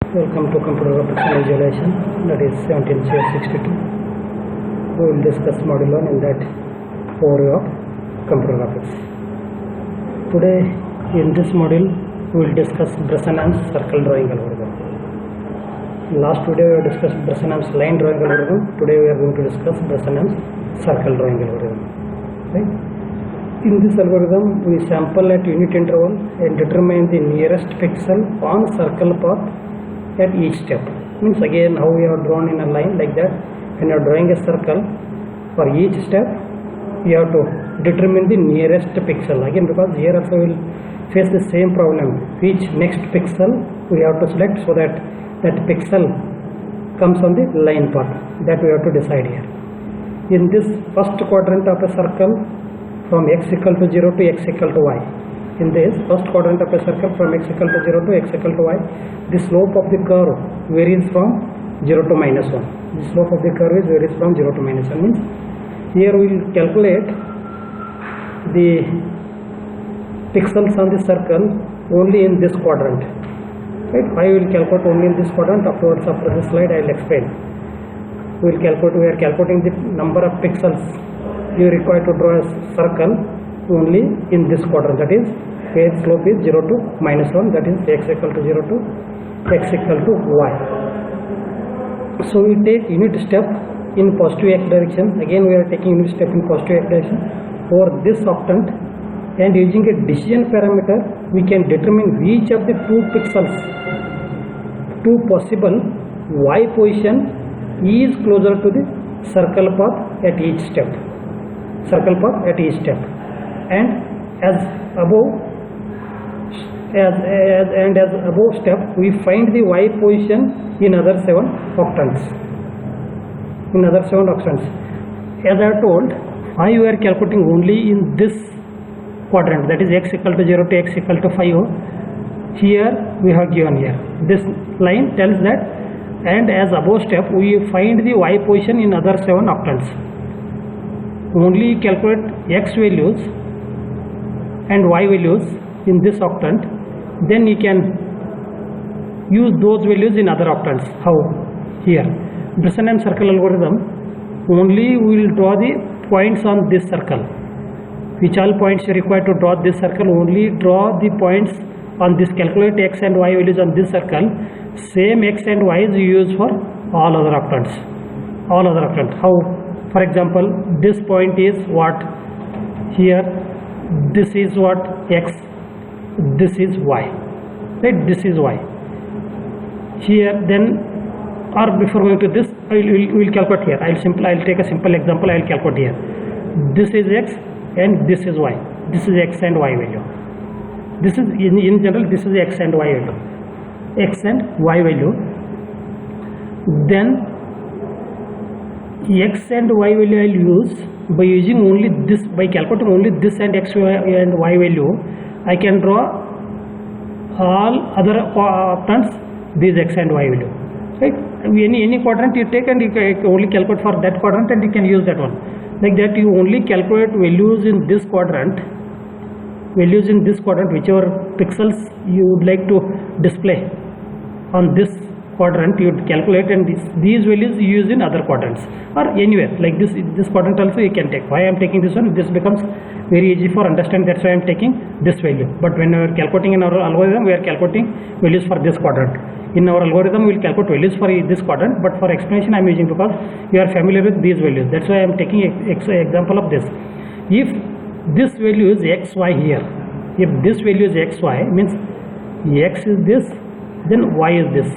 Welcome to Computer Graphics and Visualization, that is 17 CS62. We will discuss module 1 in that overview of computer graphics. Today in this module we will discuss Bresson's circle drawing algorithm. Last video we have discussed Bresson's line drawing algorithm. Today we are going to discuss Bresson's circle drawing algorithm. Right? In this algorithm we sample at unit interval and determine the nearest pixel on circle path at each step. Means again how we have drawn in a line like that. When you are drawing a circle, for each step you have to determine the nearest pixel. Again, because here also we will face the same problem. Which next pixel we have to select so that that pixel comes on the line path. That we have to decide here. In this first quadrant of a circle, from x equal to 0 to x equal to y. In this first quadrant of a circle, from x equal to 0 to x equal to y, the slope of the curve varies from 0 to minus 1. The slope of the curve varies from 0 to minus 1. Means here we will calculate the pixels on the circle only in this quadrant. Right? Why we will calculate only in this quadrant? Afterwards, after this slide, I will explain. We are calculating the number of pixels you require to draw a circle only in this quadrant, that is where slope is 0 to minus 1, that is x equal to 0 to x equal to y. So we take unit step in positive x direction. Again we are taking unit step in positive x direction over this octant, and using a decision parameter we can determine which of the two pixels, two possible y position is closer to the circle path at each step. And as above step we find the y position in other 7 octants. As I have told, why you are calculating only in this quadrant, that is x equal to 0 to x equal to 5. Here we have given here. This line tells that, and as above step we find the y position in other 7 octants. Only calculate x values and y values in this octant, then you can use those values in other octants. How? Here Bresson circle algorithm, only we will draw the points on this circle. Which all points you require to draw this circle, only draw the points on this, calculate x and y values on this circle. Same x and y is used for all other octants. How? For example, this point is what? Here this is what? X, this is y, right? This is y. Here then, or before going to this, we will calculate here. I'll take a simple example. I'll calculate here. This is x and this is y. This is x and y value. This is in general, this is x and y value. X and y value. Then x and y value I will use by using only this, by calculating only this and x and y value. I can draw all other octants these x and y value. Right? Any quadrant you take and you can only calculate for that quadrant and you can use that one. Like that you only calculate values in this quadrant, whichever pixels you would like to display on this quadrant, you would calculate, and these values you use in other quadrants or anywhere. Like this quadrant also you can take. Why I am taking this one? This becomes very easy for understand. That's why I am taking this value. But when we are calculating in our algorithm, we are calculating values for this quadrant. In our algorithm, we will calculate values for this quadrant. But for explanation, I am using because you are familiar with these values. That's why I am taking example of this. If this value is x y here, if this value is x y, means x is this, then y is this.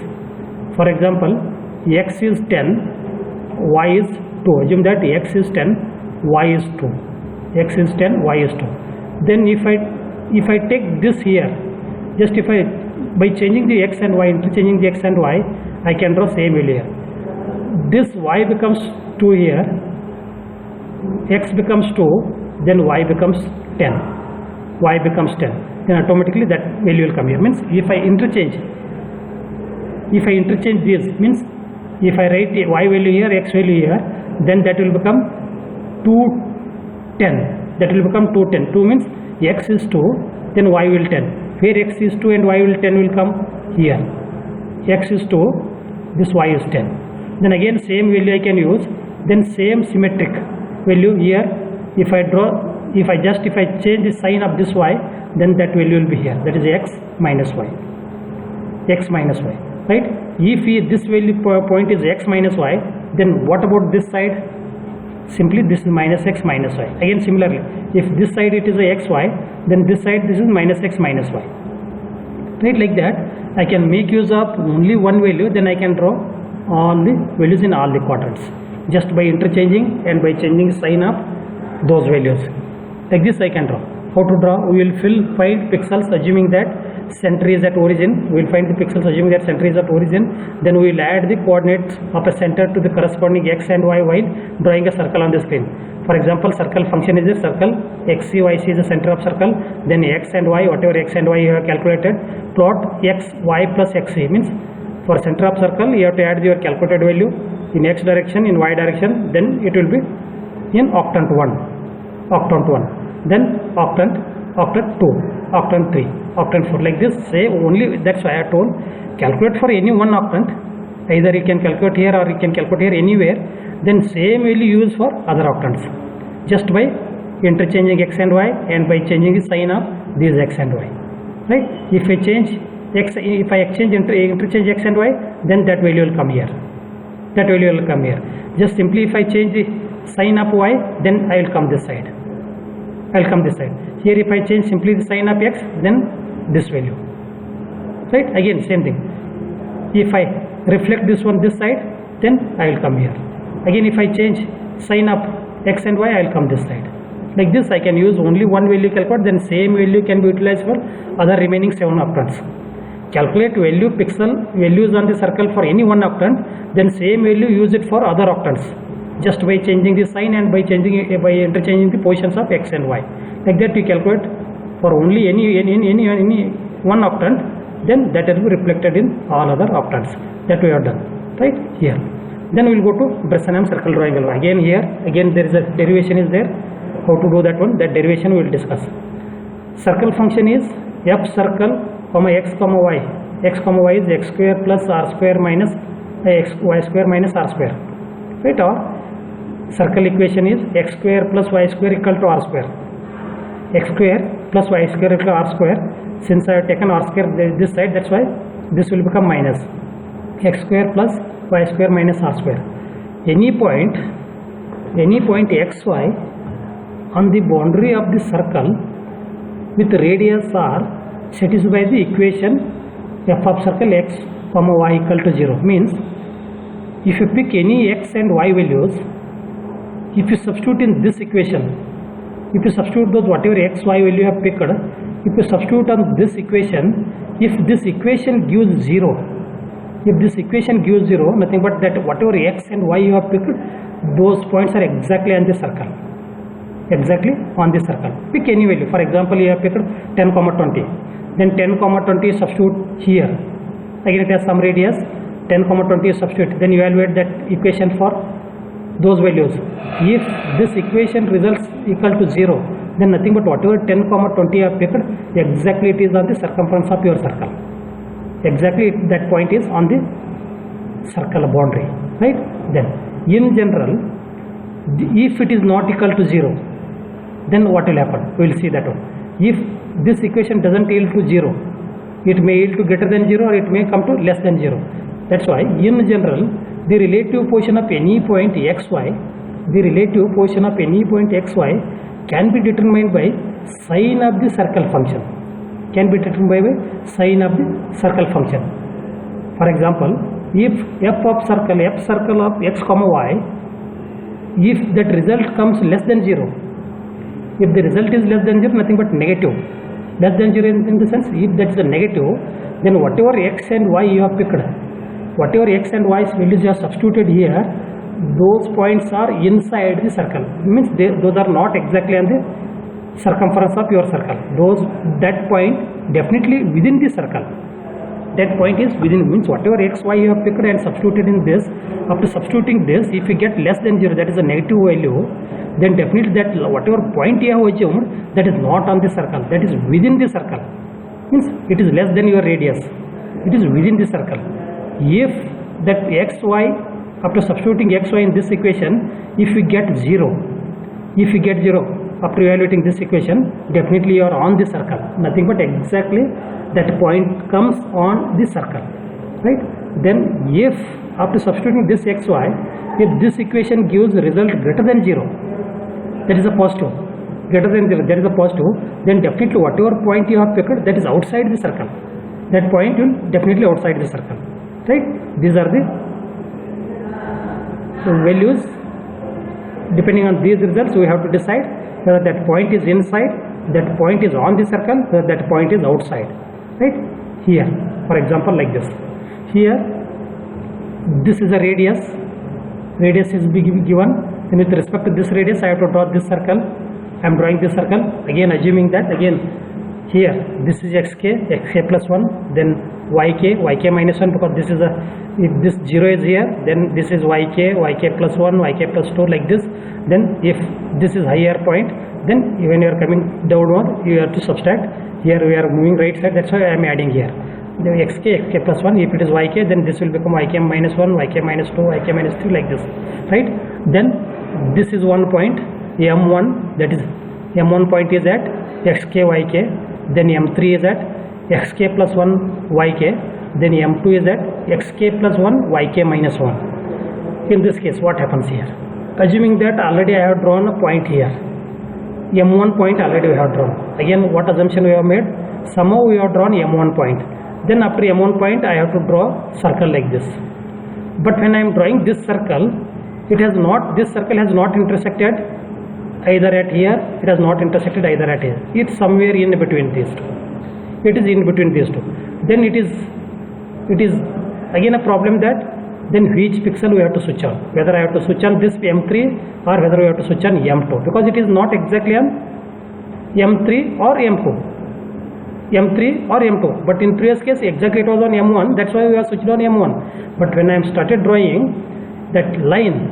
For example, x is 10, y is 2. Assume that x is 10, y is 2. X is 10, y is 2. Then if I take this here, just by changing the x and y, interchanging the x and y, I can draw same value here. This y becomes 2 here, x becomes 2, then y becomes 10. Then automatically that value will come here. Means if I interchange this, means if I write y value here, x value here, then that will become 210. 2 means x is 2, then y will 10. Where x is 2 and y will 10 will come here. x is 2, this y is 10. Then again same value I can use. Then same symmetric value here. If I change the sign of this y, then that value will be here. That is x minus y. X minus y, right? If this value point is x minus y, then what about this side? Simply this is minus x minus y. Again similarly, if this side it is a xy, then this side this is minus x minus y. Right, like that I can make use of only one value, then I can draw all the values in all the quadrants just by interchanging and by changing sign of those values. Like this I can draw. How to draw? We will find pixels assuming that center is at origin. We will find the pixels assuming that center is at origin. Then we will add the coordinates of a center to the corresponding x and y while drawing a circle on the screen. For example, circle function is a circle. X, Y, C is the center of circle. Then x and y, whatever x and y you have calculated, plot x, y plus x means for center of circle you have to add your calculated value in x direction, in y direction. Then it will be in octant 1, then octant 2, octant 3, octant 4, like this. Say only, that's why I told calculate for any one octant. Either you can calculate here or you can calculate here, anywhere. Then same value use for other octants just by interchanging x and y and by changing the sign of these x and y, right? If I change x, if I interchange x and y, then that value will come here. That value will come here. Just simply if I change the sign of y, then I will come this side. I will come this side. Here if I change simply the sign of x, then this value, right? Again same thing. If I reflect this one this side, then I will come here. Again if I change sign of x and y, I will come this side. Like this I can use only one value calculate, then same value can be utilized for other remaining 7 octants. Calculate value pixel values on the circle for any one octant, then same value use it for other octants just by changing the sign and by interchanging the positions of x and y. Like that you calculate for only any one octant, then that will be reflected in all other octants. That we have done, right here. Then we will go to Bressenham circle drawing algorithm. Again here, again there is a derivation is there. How to do that one? That derivation we will discuss. Circle function is f circle comma x comma y. X comma y is x square plus r square minus y square minus r square, right? Or circle equation is x square plus y square equal to r square. X square plus y square equal to r square. Since I have taken r square this side, that's why this will become minus x square plus y square minus r square. Any point xy on the boundary of the circle with radius r satisfies the equation f of circle x comma y equal to 0. Means if you pick any x and y values, if you substitute in this equation, if you substitute those whatever x y value you have picked, if you substitute on this equation, if this equation gives 0, nothing but that whatever x and y you have picked, those points are exactly on the circle. Pick any value. For example, you have picked 10, 20. Then 10, 20 substitute here. Again it has some radius. 10, 20 substitute. Then you evaluate that equation for those values. If this equation results equal to 0, then nothing but whatever 10, 20 you have picked, exactly it is on the circumference of your circle. Exactly that point is on the circle boundary, right? Then in general, if it is not equal to 0, then what will happen? We will see that one. If this equation doesn't yield to 0, it may yield to greater than 0 or it may come to less than 0. That's why in general the relative position of any point xy, can be determined by sign of the circle function. For example, if f circle of x comma y, if that result comes less than 0, if the result is less than 0, nothing but negative. Less than 0 in the sense, if that is a negative, then whatever x and y you have picked, whatever x and y values you have substituted here, those points are inside the circle. Means those are not exactly on the circumference of your circle. That point definitely within the circle. That point is within, means whatever x, y you have picked and substituted in this, after substituting this, if you get less than 0, that is a negative value, then definitely that whatever point you have assumed, that is not on the circle, that is within the circle. Means it is less than your radius, it is within the circle. if that xy, after substituting xy in this equation, if you get 0, after evaluating this equation, definitely you are on the circle. Nothing but exactly that point comes on the circle, right? Then if after substituting this xy, if this equation gives result greater than 0, that is a positive, greater than 0, that is a positive, then definitely whatever point you have picked, that is outside the circle. That point will definitely outside the circle, right? These are the values. Depending on these results, we have to decide whether that point is inside, that point is on the circle, whether that point is outside, right? Here, for example, like this. Here, this is a radius is given, and with respect to this radius, I have to draw this circle. I am drawing this circle, again assuming that, again, here, this is xk plus 1, then yk minus 1, because this is a, if this 0 is here, then this is yk plus 1, yk plus 2, like this. Then if this is higher point, then when you are coming downward, you have to subtract. Here we are moving right side, that's why I am adding here. The xk plus 1, if it is yk, then this will become yk minus 1, yk minus 2, yk minus 3, like this, right? Then this is one point, m1, that is m1 point is at xk yk, then m3 is at xk plus 1 yk, then m2 is at xk plus 1 yk minus 1. In this case, what happens here? Assuming that already I have drawn a point here, m1 point already we have drawn. Again, what assumption we have made? Somehow we have drawn m1 point. Then after m1 point, I have to draw circle like this. But when I am drawing this circle, this circle has not intersected either at here, it has not intersected either at here. It's somewhere in between these two. It is in between these two. Then it is again a problem that then which pixel we have to switch on, whether I have to switch on this m3 or whether we have to switch on m2, because it is not exactly on m3 or m2, but in previous case exactly it was on m1, that's why we have switched on m1. But when I am started drawing that line,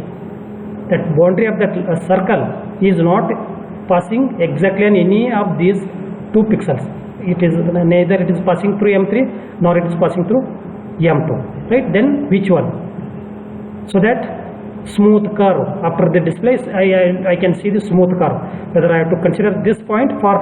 that boundary of that circle is not passing exactly on any of these two pixels. It is neither it is passing through m3 nor it is passing through m2, right? Then which one? So that smooth curve after the display, I can see the smooth curve, whether I have to consider this point for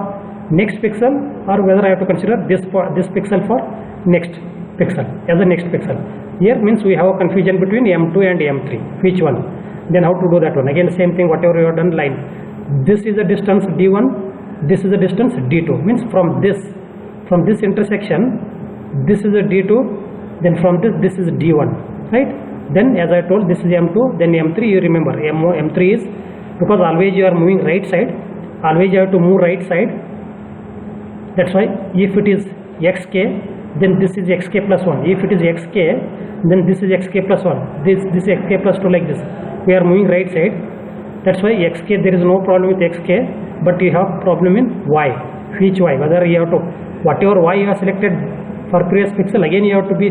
next pixel or whether I have to consider this pixel for next pixel as the next pixel. Here means we have a confusion between m2 and m3, which one? Then how to do that one? Again same thing, whatever you have done line. This is the distance d1, this is the distance d2, means from this intersection, this is a d2, then from this is d1, right? Then as I told, this is m2, then m3, you remember m3 is, because always you are moving right side, always you have to move right side. That's why if it is xk, then this is xk plus 1. If it is xk, then this is xk plus 1. This is xk plus 2, like this. We are moving right side. That's why xk, there is no problem with xk, but you have problem in y. Which y? Whether you have to, whatever y you have selected for previous pixel, again you have to be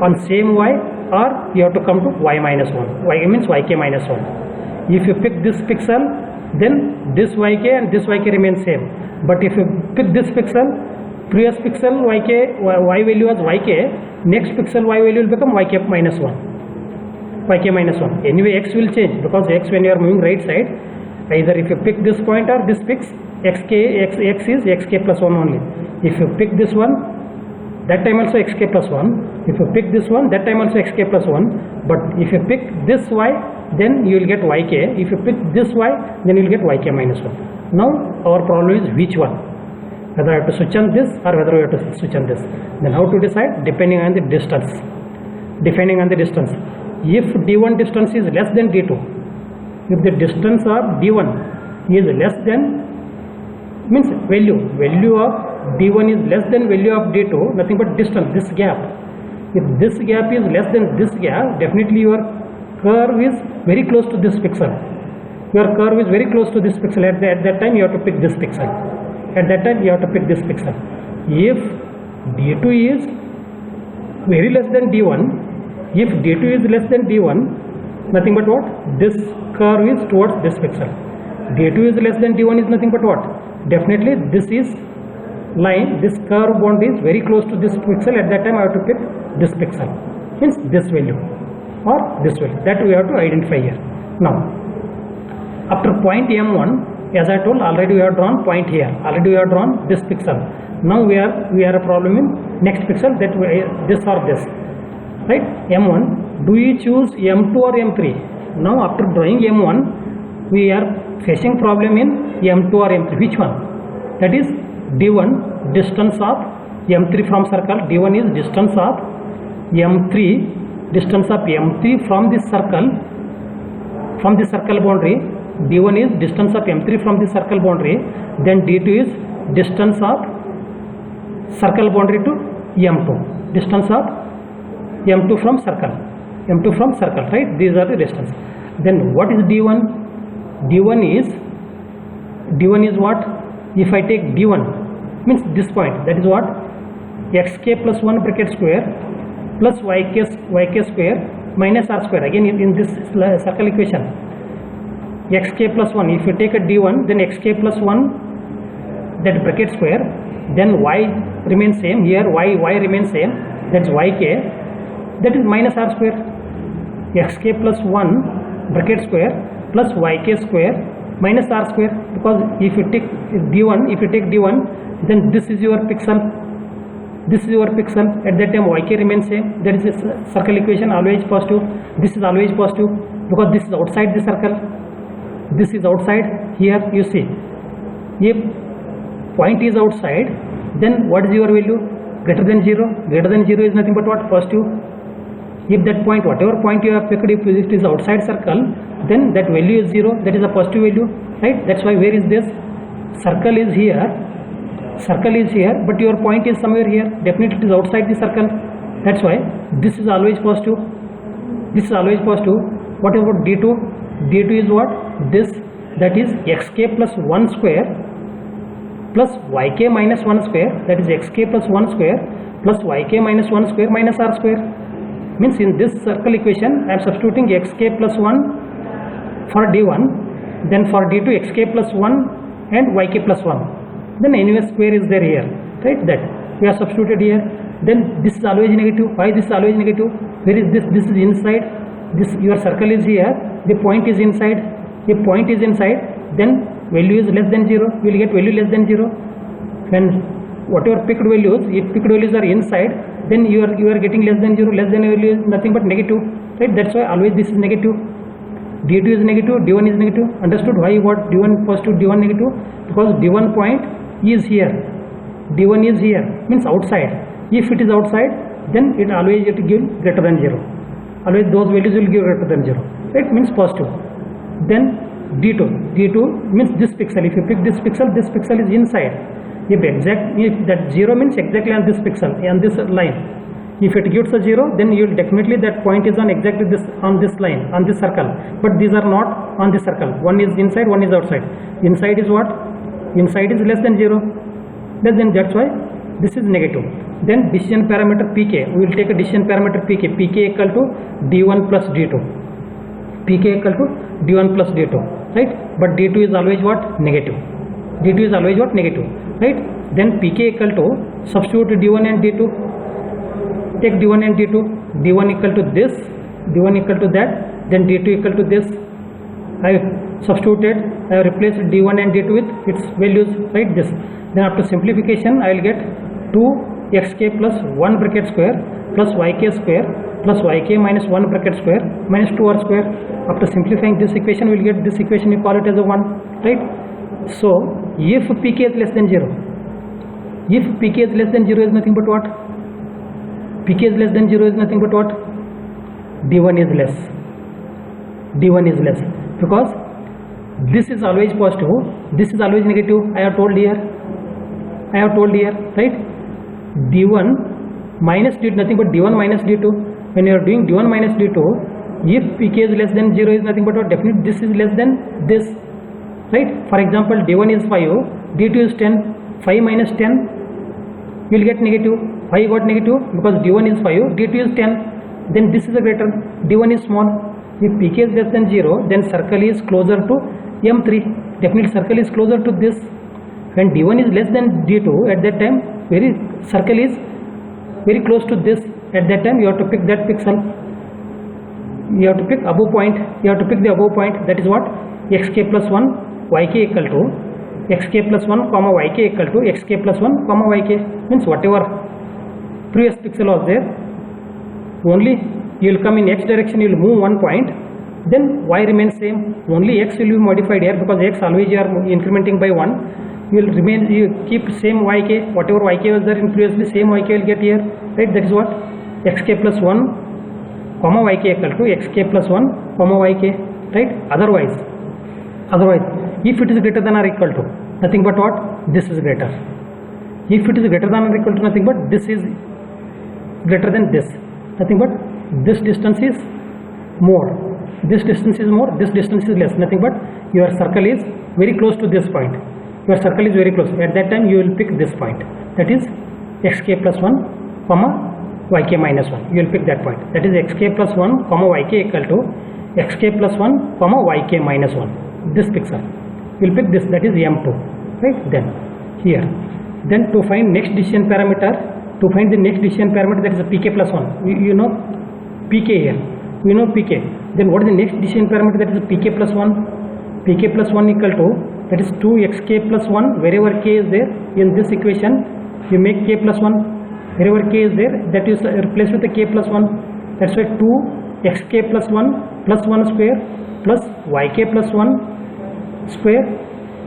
on same y, or you have to come to y minus 1. Y means yk minus 1. If you pick this pixel, then this yk and this yk remain same. But if you pick this pixel, previous pixel y value was yk, next pixel y value will become yk minus 1. Yk minus 1. Anyway, x will change, because x, when you are moving right side, either if you pick this point or this pix, x is xk plus 1 only. If you pick this one, that time also xk plus 1. If you pick this one, that time also xk plus 1. But if you pick this y, then you will get yk. If you pick this y, then you will get yk minus 1. Now our problem is which one, whether I have to switch on this or whether we have to switch on this. Then how to decide? Depending on the distance. Depending on the distance. If d1 distance is less than d2, if the distance of d1 is less than, means value of d1 is less than value of d2, nothing but distance, this gap. If this gap is less than this gap, definitely your curve is very close to this pixel. Your curve is very close to this pixel. At that time you have to pick this pixel. At that time you have to pick this pixel. If d2 is very less than d1, if d2 is less than d1, nothing but what? This curve is towards this pixel. d2 is less than d1 is nothing but what? Definitely this is line, this curve bond is very close to this pixel. At that time I have to pick this pixel. means this value or this value, that we have to identify here. Now after point M1, as I told already, we have drawn point here, already we have drawn this pixel. Now we are a problem in next pixel, that this or this, right? M1, do we choose M2 or M3? Now after drawing M1, we are facing problem in M2 or M3. Which one? That is D1, distance of M3 from circle. D1 is distance of M3, distance of M3 from this circle, boundary. D1 is distance of M3 from the circle boundary. Then D2 is distance of circle boundary to M2, distance of M2 from circle, right? These are the distance. Then what is D1? D1 is what? If I take D1, means this point, that is what? Xk plus 1 bracket square plus yk square minus r square. Again in this circle equation, xk plus 1, if you take a D1, then xk plus 1, that bracket square, then y remains same, here y remains same, that's yk, that is minus r square. Xk plus 1 bracket square plus yk square minus r square, because if you take D1, then this is your pixel, at that time yk remains same. That is a circle equation, always positive. This is always positive because this is outside the circle, this is outside. Here you see, if point is outside, then what is your value? Greater than 0. Greater than 0 is nothing but what? Positive. If that point, whatever point you have picked, if it is outside circle, then that value is 0, that is a positive value, right? That's why, where is this? Circle is here, but your point is somewhere here, definitely it is outside the circle. That's why this is always positive, What about D2? D2 is what? This, that is xk plus 1 square plus yk minus 1 square, that is xk plus 1 square plus yk minus 1 square minus r square. Means in this circle equation I am substituting xk plus 1 for D1, then for D2 xk plus 1 and yk plus 1, then anyway square is there here, right? That we are substituted here. Then this is always negative. Why this is always negative? Where is this? This is inside. This, your circle is here, the point is inside. If point is inside, then value is less than 0, we will get value less than 0. When whatever picked values, if picked values are inside, then you are getting less than 0. Less than value is nothing but negative, right? That's why always this is negative. D2 is negative, D1 is negative. Understood why what D1 positive, D1 negative? Because D1 point is here, D1 is here, means outside. If it is outside, then it always it give greater than 0. Always those values will give greater than 0. It means positive. Then D2 means this pixel. If you pick this pixel is inside. If that 0 means exactly on this pixel, on this line. If it gives a 0, then you will definitely that point is on exactly this, on this line, on this circle. But these are not on this circle. One is inside, one is outside. Inside is what? Inside is less than 0. Then that's why this is negative. Then decision parameter pk, we will take a decision parameter pk equal to d1 plus d2, pk equal to d1 plus d2, right? But d2 is always what? Negative. D2 is always what? Negative, right? Then pk equal to, substitute d1 and d2, take d1 and d2, d1 equal to this, d1 equal to that, then d2 equal to this. I substituted, I replaced d1 and d2 with its values, right? This. Then after simplification, I will get 2xk plus 1 bracket square plus yk square plus yk minus 1 bracket square minus 2r square. After simplifying this equation, we will get this equation, we call it as a 1, right? So if pk is less than 0, if pk is less than 0 is nothing but what? Pk is less than 0 is nothing but what? D1 is less. D1 is less, because this is always positive, this is always negative. I have told here, right? D1 minus D2, nothing but D1 minus D2. When you are doing D1 minus D2, if pk is less than 0 is nothing but what? Definitely this is less than this, right? For example, D1 is 5, D2 is 10, 5 minus 10, you will get negative. Why got negative? Because D1 is 5, D2 is 10, then this is a greater, D1 is small. If pk is less than 0, then circle is closer to M3, definitely circle is closer to this. When D1 is less than D2, at that time circle is very close to this, At that time you have to pick that pixel. You have to pick above point. You have to pick the above point. That is what? Xk plus 1 yk equal to xk plus 1 comma yk equal to xk plus 1 comma yk. Means whatever previous pixel was there, only you will come in x direction, you will move one point, then y remains same. Only x will be modified here because x always you are incrementing by 1. You will remain, you keep same yk, whatever yk was there in previously, same yk will get here, right? That is what? Xk plus 1 comma yk equal to xk plus 1 comma yk, right? Otherwise if it is greater than or equal to nothing but what? This is greater. If it is greater than or equal to nothing but this is greater than this, nothing but this distance is more, this distance is more, this distance is less, nothing but your circle is very close to this point. Your circle is very close. At that time you will pick this point, that is xk plus 1 comma yk minus 1. You will pick that point, that is xk plus 1 comma yk equal to xk plus 1 comma yk minus 1. This pixel you will pick this, that is m2, right? Then here, then to find next decision parameter, to find the next decision parameter, that is a pk plus 1. You know pk here, we know pk. Then what is the next decision parameter? That is a pk plus 1. Pk plus 1 equal to, that is 2xk plus 1. Wherever k is there in this equation, you make k plus 1. Wherever k is there, that is replaced with the k plus 1. That's why 2xk plus 1 plus 1 square plus yk plus 1 square,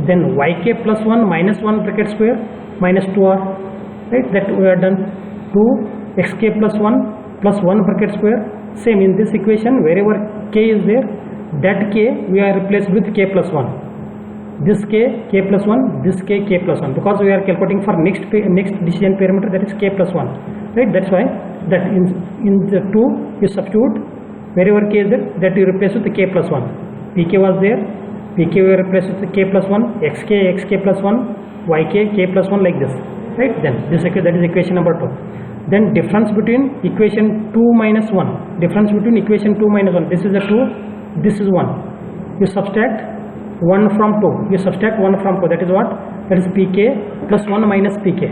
then yk plus 1 minus 1 bracket square minus 2r, right? That we are done. 2xk plus 1 plus 1 bracket square. Same in this equation, wherever k is there, that k we are replaced with k plus 1. This k plus 1, this k plus 1, because we are calculating for next decision parameter, that is k plus 1, right? That's why that in the 2 you substitute wherever k is there, that you replace with the k plus 1. pk was there, pk we replace with the k plus 1, xk plus 1, yk k plus 1, like this, right? Then this that is equation number 2. Then difference between equation 2 minus 1, difference between equation 2 minus 1, this is a 2, this is 1. You subtract 1 from 2, you subtract 1 from 2, that is what? That is pk plus 1 minus pk,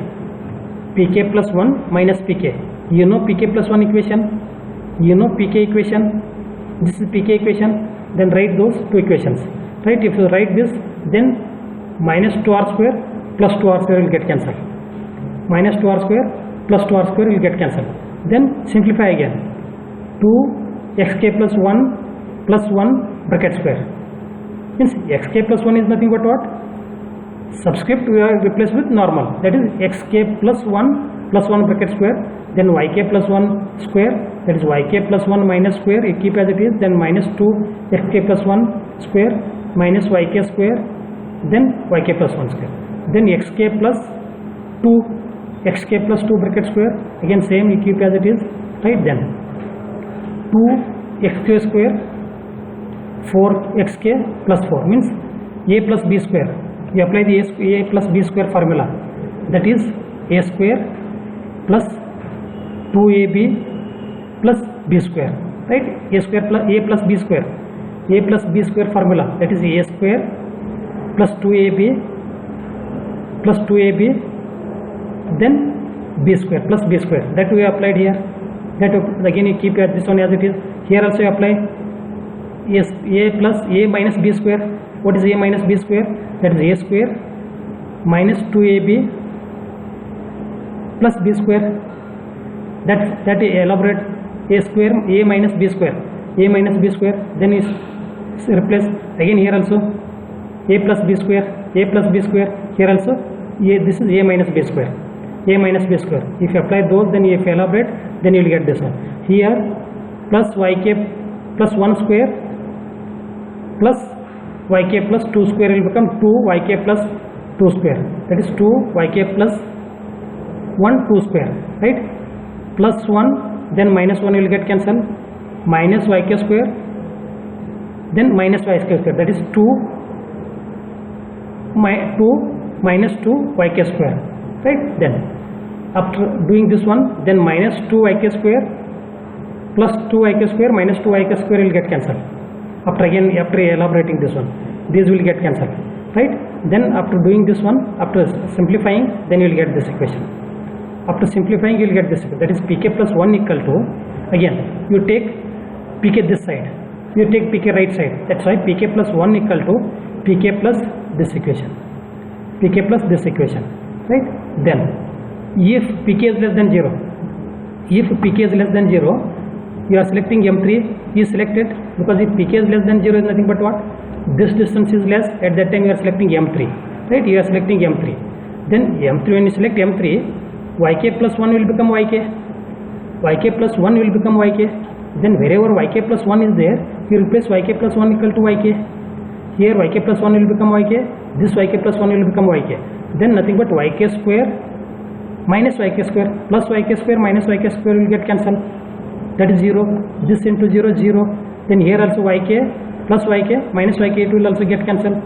pk plus 1 minus pk. You know pk plus 1 equation, you know pk equation, this is pk equation. Then write those two equations, right? If you write this, then minus 2r square plus 2r square will get cancelled, minus 2r square plus 2r square will get cancelled. Then simplify again, 2xk plus 1 plus 1 bracket square, means xk plus 1 is nothing but what? Subscript we are replaced with normal, that is xk plus 1 plus 1 bracket square, then yk plus 1 square, that is yk plus 1 minus square, you keep as it is, then minus 2 xk plus 1 square minus yk square, then yk plus 1 square, then xk plus 2 bracket square, again same, you keep as it is, right? Then 2xk square 4xk plus 4 means a plus b square. You apply the a plus b square formula, that is a square plus 2ab plus b square, right? A square plus a plus b square, a plus b square formula, that is a square plus 2ab plus 2ab, then b square plus b square, that we applied here. That again you keep this one as it is. Here also you apply a plus a minus b square. What is a minus b square? That is a square minus 2ab plus b square. That elaborate a square, a minus b square, a minus b square. Then is replace again here also a plus b square, a plus b square. Here also this is a minus b square, a minus b square. If you apply those, then if you elaborate, then you will get this one. Here plus yk plus 1 square plus yk plus 2 square will become 2yk plus 2 square, that is 2yk plus 1 2 square, right? Plus 1, then minus 1 will get cancelled, minus yk square, then minus y square, that is 2 minus 2 yk square, right? Then after doing this one, then minus 2 yk square plus 2 yk square minus 2 yk square will get cancelled. After elaborating this one, these will get cancelled, right? Then after doing this one, after simplifying, then you will get this equation. After simplifying, you will get this. That is pk plus 1 equal to, again you take pk this side, you take pk right side. That's why pk plus 1 equal to pk plus this equation, pk plus this equation, right? Then if pk is less than 0, if pk is less than 0, you are selecting M3 is selected, because if pk is less than 0 is nothing but what? This distance is less. At that time you are selecting M3, right? You are selecting M3. Then M3, when you select M3, yk plus 1 will become yk, yk plus 1 will become yk. Then wherever yk plus 1 is there, you replace yk plus 1 equal to yk. Here yk plus 1 will become yk, this yk plus 1 will become yk. Then nothing but yk square minus yk square plus yk square minus yk square will get cancelled. That is 0. This into 0, 0. Then here also yk plus yk minus yk, it will also get cancelled.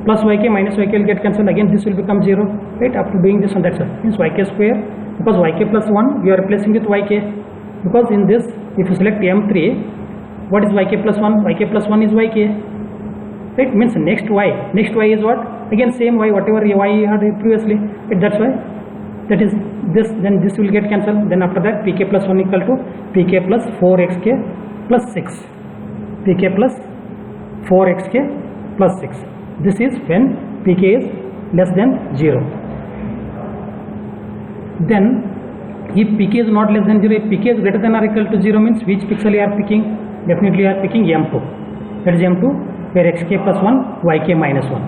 Plus yk minus yk will get cancelled. Again this will become 0, right? After doing this one, that's it. Means yk square, because yk plus 1 you are replacing with yk, because in this if you select M3, what is yk plus 1? Yk plus 1 is yk, right? Means next y is what? Again same y, whatever y you had previously, right? That's why that is this. Then this will get cancelled. Then after that pk plus 1 equal to pk plus 4xk plus 6, pk plus 4xk plus 6. This is when pk is less than 0. Then if pk is not less than 0, if pk is greater than or equal to 0, means which pixel you are picking? Definitely you are picking M2. That is M2, where xk plus 1, yk minus 1,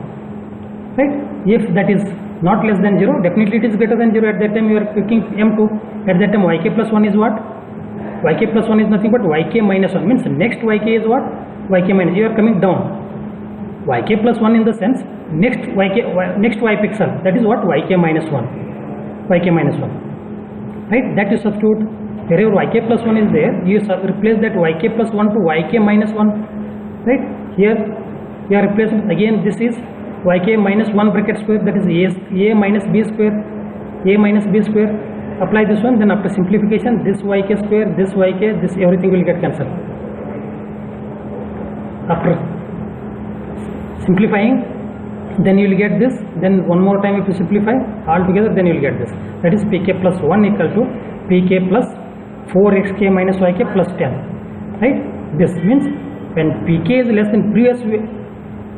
right? If that is not less than 0, definitely it is greater than 0. At that time you are picking M2. At that time yk plus 1 is what? Yk plus 1 is nothing but yk minus 1. Means next yk is what? Yk minus. You are coming down. Yk plus 1 in the sense next y pixel, that is what? Yk minus 1, yk minus 1, right? That you substitute. Wherever yk plus 1 is there, you replace that yk plus 1 to yk minus 1, right? Here you are replacing, again this is yk minus 1 bracket square, that is a minus b square, a minus b square. Apply this one. Then after simplification, this yk square, this yk, this everything will get cancelled. After simplifying, then you will get this. Then one more time if you simplify all together, then you will get this. That is pk plus 1 equal to pk plus 4xk minus yk plus 10, right? This means when pk is less than previous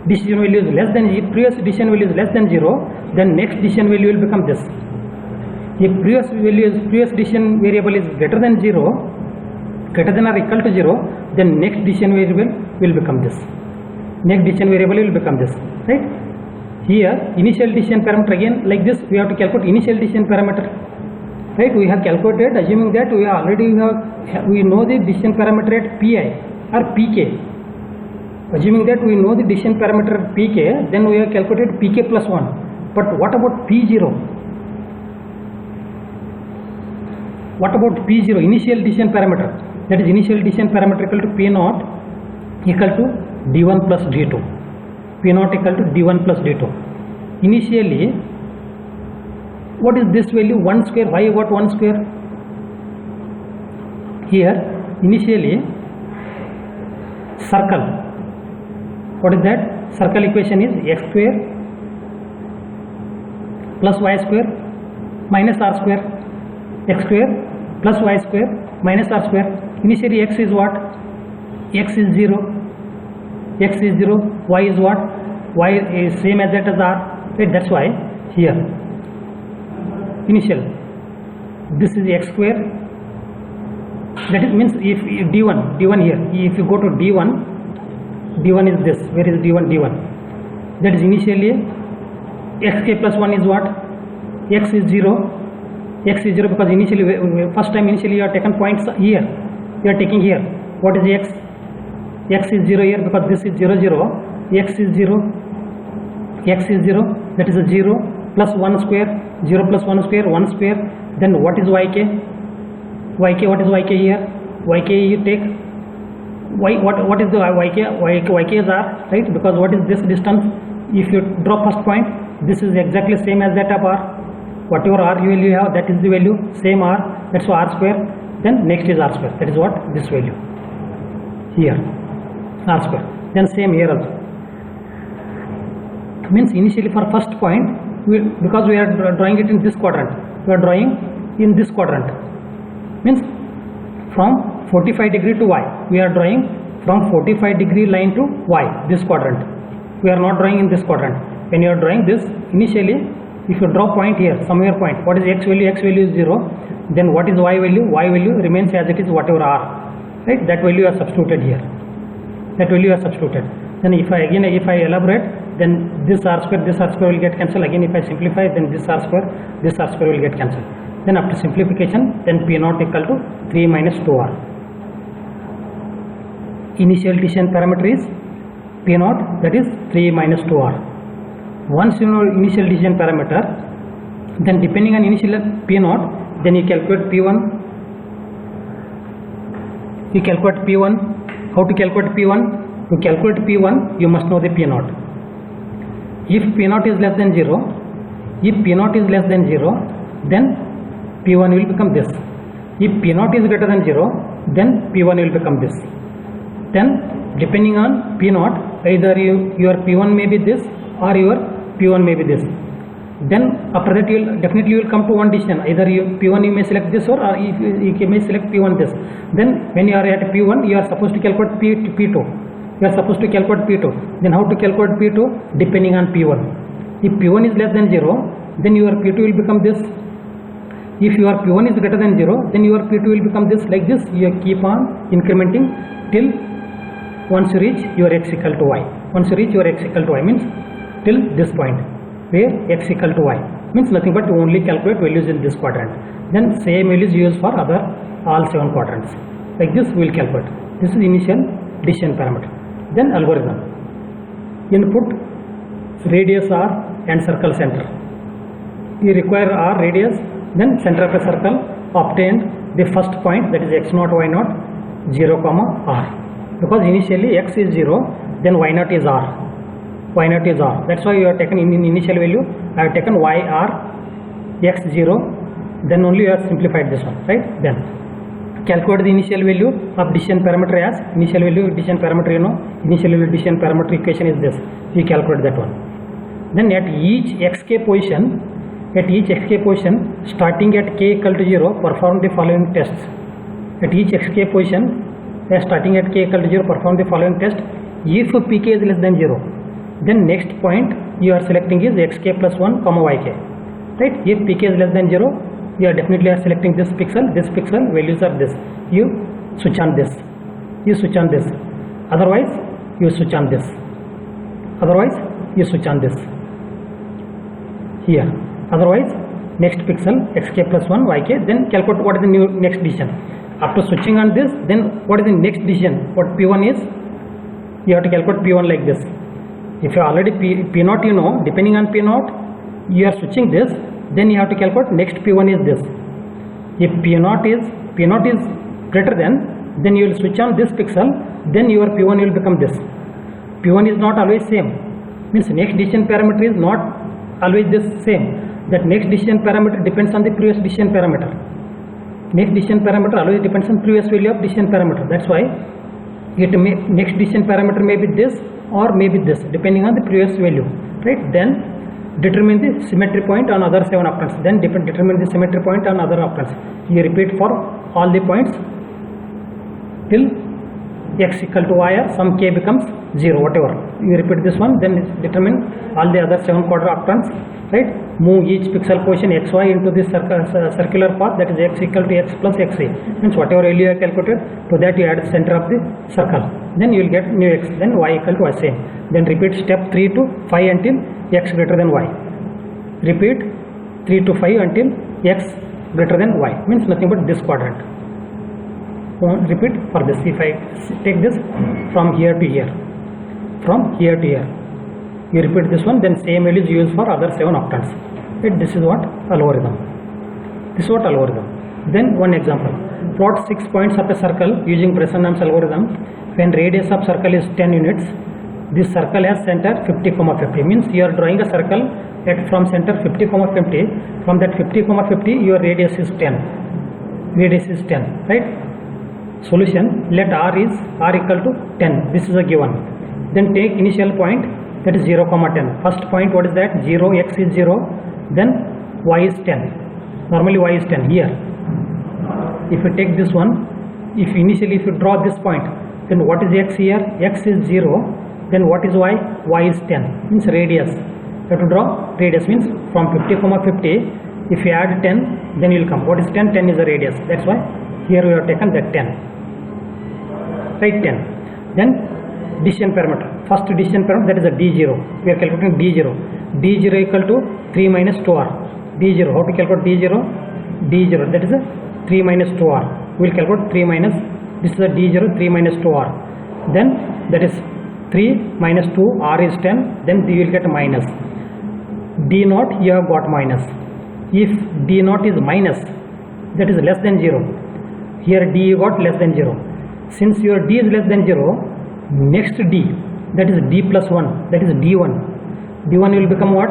decision value is less than previous decision value is less than 0, then next decision value will become this. If previous decision variable is greater than 0, greater than or equal to 0, then next decision variable will become this. Next decision variable will become this, right? Here initial decision parameter, again like this we have to calculate initial decision parameter, right? We have calculated, assuming that we know the decision parameter at pi or pk. Assuming that we know the decision parameter at pk, then we have calculated pk plus 1. But what about p0? What about p0, initial decision parameter? That is initial decision parameter equal to p0 equal to d1 plus d2. p0 equal to d1 plus d2. Initially, what is this value? 1 square. Why you got 1 square? Here, initially, circle. What is that? Circle equation is x square plus y square minus r square. X square plus y square minus r square. Initially x is what? X is 0. X is 0. Y is what? Y is same as that as r. Right? That's why here initial this is x square. That is means if d1 here, if you go to d1 is this. Where is d1? That is initially xk plus 1 is what? X is 0. X is 0 because initially first time you are taken points here. You are taking here. What is x? X is 0 here because this is 0 0. X is 0. X is 0. That is a 0 plus 1 square. 0 plus 1 square. 1 square. Then what is yk? Yk, what is yk here? Yk you take. What is the yk? Yk is r, right? Because what is this distance? If you draw first point, this is exactly same as that of r. Whatever r value you have, that is the value, same r, that's why r square. Then next is r square, that is what? This value here, r square. Then same here also. Means initially for first point, because we are drawing it in this quadrant, we are drawing in this quadrant, means from 45 degree to y, we are drawing from 45 degree line to y, this quadrant. We are not drawing in this quadrant. When you are drawing this, initially if you draw point here, somewhere point, what is x value? X value is 0. Then what is y value? Y value remains as it is, whatever r, right? That value are substituted here. That value are substituted. Then if I elaborate, then this r square will get cancelled. Again if I simplify, then this r square will get cancelled. Then after simplification, then P naught equal to 3 minus 2r. Initial decision parameter is P naught, that is 3 minus 2r. Once you know initial decision parameter, then depending on initial P naught, then you calculate P1. How to calculate P1? To calculate P1, you must know the P naught. If P naught is less than 0, then P1 will become this. If P naught is greater than 0, then P1 will become this. Then depending on P naught, either your P1 may be this or your P1 may be this. Then after that you will come to one decision. Either P1 you may select this, or you may select P1 this. Then when you are at P1, you are supposed to calculate P2. Then how to calculate P2? Depending on P1. If P1 is less than 0, then your P2 will become this. If your P1 is greater than 0, then your P2 will become this, like this. You keep on incrementing till once you reach your x equal to y. Means till this point where x equal to y, means nothing but only calculate values in this quadrant. Then same values used for all 7 quadrants. Like this we will calculate. This is initial decision parameter. Then algorithm. Input radius r and circle center. You require r radius, then center of a circle, obtained the first point, that is x0, y0, 0, r. Because initially x is 0, then y0 is r. That's why you have taken in initial value, I have taken y r, x 0, then only you have simplified this one, right? Then calculate the initial value of decision parameter as initial value decision parameter, initial value decision parameter equation is this. You calculate that one. Then at each xk position, starting at k equal to 0, perform the following tests. At each xk position, starting at k equal to 0, perform the following test. If pk is less than 0, then next point you are selecting is xk plus 1, yk. Right? If pk is less than 0, you are definitely selecting this pixel. This pixel values are this. You switch on this. Otherwise, you switch on this. Here. Otherwise, next pixel xk plus 1, yk. Then calculate what is the new next decision. After switching on this, then what is the next decision? What P1 is? You have to calculate P1 like this. If you already P0, depending on P0, you are switching this, then you have to calculate next P1 is this. If P0 is greater than, then you will switch on this pixel, then your P1 will become this. P1 is not always same. Means next decision parameter is not always this same. That next decision parameter depends on the previous decision parameter. Next decision parameter always depends on previous value of decision parameter. That's why next decision parameter may be this or may be this, depending on the previous value, right? Then determine the symmetry point on other 7 octants. Then determine the symmetry point on other octants. You repeat for all the points till x equal to y or some k becomes 0, whatever. You repeat this one, then determine all the other 7 quarter octants, right? Move each pixel position xy into this circular path, that is x equal to x plus xa. Means whatever value you have calculated, to that you add the center of the circle. Then you will get new x, then y equal to y same. Then repeat step 3 to 5 until x greater than y. Repeat 3 to 5 until x greater than y. Means nothing but this quadrant. Repeat for this. If I take this from here to here, you repeat this one, then same value is used for other 7 octants. Right? This is what algorithm. Then one example. Plot 6 points of a circle using Bresenham's algorithm. When radius of circle is 10 units, this circle has center 50, 50. Means you are drawing a circle from center 50, 50. From that 50, 50, your radius is 10. Right? Solution. Let r equal to 10. This is a given. Then take initial point, that is 0, 10. First point, what is that? 0, x is 0, then y is 10. Normally y is 10 here. If you take this one, if you draw this point, then what is x here? X is 0. Then what is y? Y is 10. Means radius. You have to draw radius, means from 50, 50. If you add 10, then you will come. What is 10? 10 is the radius. That's why here we have taken that 10. Right, 10. Then decision parameter. First decision parameter, that is a d0. We are calculating d0. d0 equal to 3 minus 2r. d0. How to calculate d0? d0. That is a 3 minus 2r. We will calculate 3 minus. This is a d0. 3 minus 2r. Then that is 3 minus 2. R is 10. Then you will get minus. d0 you have got minus. If d0 is minus, that is less than 0. Here d you got less than 0. Since your d is less than 0, next d, that is d plus 1, that is d1. d1 will become what?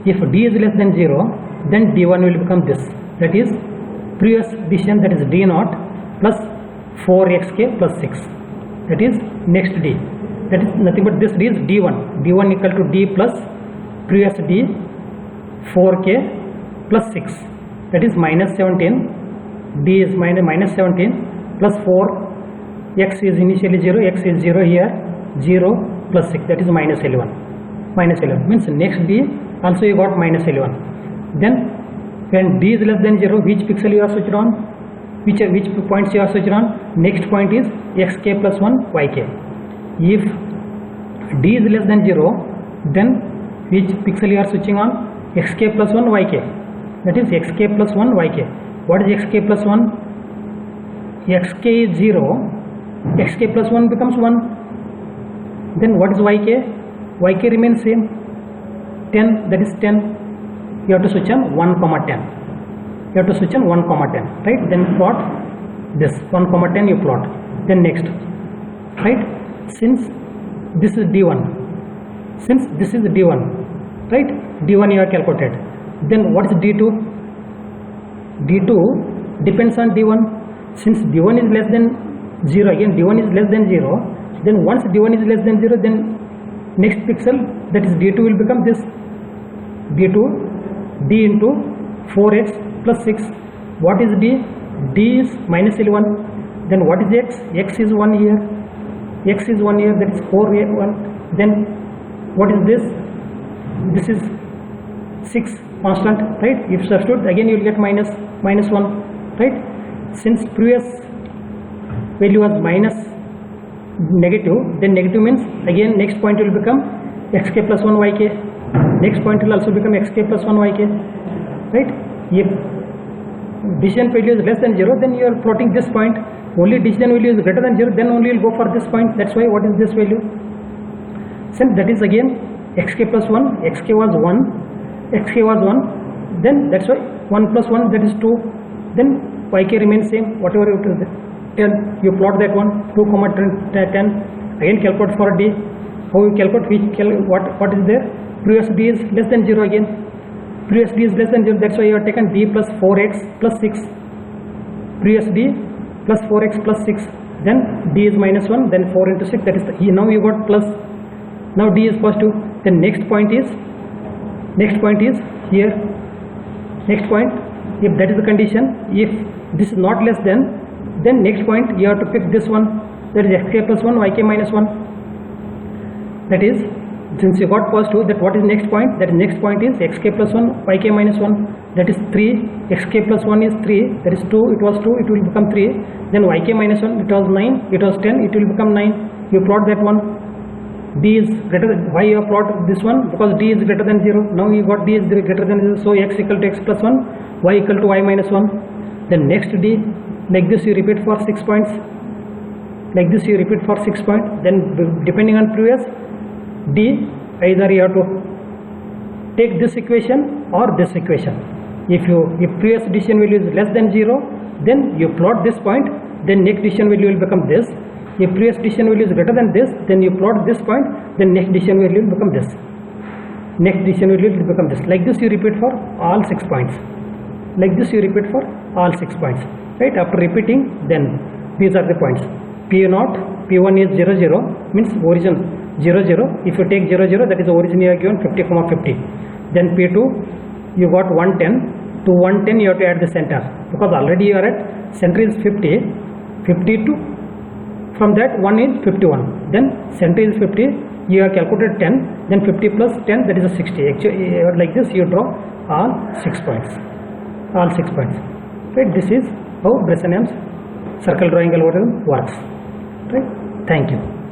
If d is less than 0, then d1 will become this. That is previous decision, that is d0 plus 4xk plus 6. That is next d. That is nothing but this d is d1. d1 equal to d plus previous d 4k plus 6. That is minus 17. d is minus 17 plus 4. X is initially 0. X is 0 here. 0 plus 6. That is minus 11. Minus 11 means next d also you got minus 11. Then when d is less than 0, which pixel you are switched on? Which points you are switched on? Next point is xk plus 1 yk. If d is less than 0, then which pixel you are switching on? Xk plus 1 yk. That is xk plus 1 yk. What is xk plus 1? Xk is 0. Xk plus 1 becomes 1. Then what is yk? Yk remains same. 10. That is 10. You have to switch on 1 comma 10. You have to switch on 1 comma 10. Right? Then plot this 1 comma 10 you plot. Then next. Right? Since this is d1. Since this is d1. Right? d1 you have calculated. Then what is d2? d2 depends on d1. Since d1 is less than 0, again d1 is less than 0, then once d1 is less than 0, then next pixel, that is d2 will become this. d2 d into 4x plus 6. What is d? d is minus 11. Then what is x? X is 1 here. X is 1 here, that is 4 here 1. Then what is this? This is 6 constant, right? If substitute, again you will get minus 1, right? Since previous value was minus negative, then negative means again next point will become xk plus 1 yk. Next point will also become xk plus 1 yk, right? If decision value is less than 0, then you are plotting this point. Only decision value is greater than 0, then only you will go for this point. That's why what is this value? Since that is again xk plus 1, xk was 1, xk was 1, then that's why 1 plus 1, that is 2. Then yk remains same. Whatever you tell, you plot that one. 2 comma 10. Again calculate for d. How you calculate? What is there? Previous d is less than 0 again. Previous d is less than 0. That's why you have taken d plus 4x plus 6. Previous d plus 4x plus 6. Then d is minus 1. Then 4 into 6. That is now you got plus. Now d is positive. Then next point is here. Next point, if that is the condition, if this is not less than, then next point you have to pick this one, that is xk plus 1 yk minus 1. That is, since you got positive, that what is next point? That is next point is xk plus 1 yk minus 1. That is 3. Xk plus 1 is 3. That is 2. It was 2. It will become 3. Then yk minus 1. It was 9. It was 10. It will become 9. You plot that one. D is greater than, why you have plot this one? Because d is greater than 0. Now you got d is greater than 0. So x equal to x plus 1. Y equal to y minus 1. Then next d, like this you repeat for 6 points. Like this you repeat for 6 points. Then depending on previous d, either you have to take this equation or this equation. If previous decision value is less than 0, then you plot this point. Then next decision value will become this. If previous decision value is greater than this, then you plot this point. Then next decision value will become this. Next decision value will become this. Like this you repeat for all 6 points. Like this you repeat for all 6 points. Right? After repeating, then these are the points. P0, P1 is 0, 0, means origin 0, 0. If you take 0, 0, that is the origin you are given 50, 50. Then P2, you got 110. to 110 you have to add the center, because already you are at center is 50, 52, from that 1 is 51, then center is 50, you have calculated 10, then 50 plus 10, that is a 60. Actually like this you draw all 6 points, right? This is how Bressenham's circle drawing algorithm works, right? Thank you.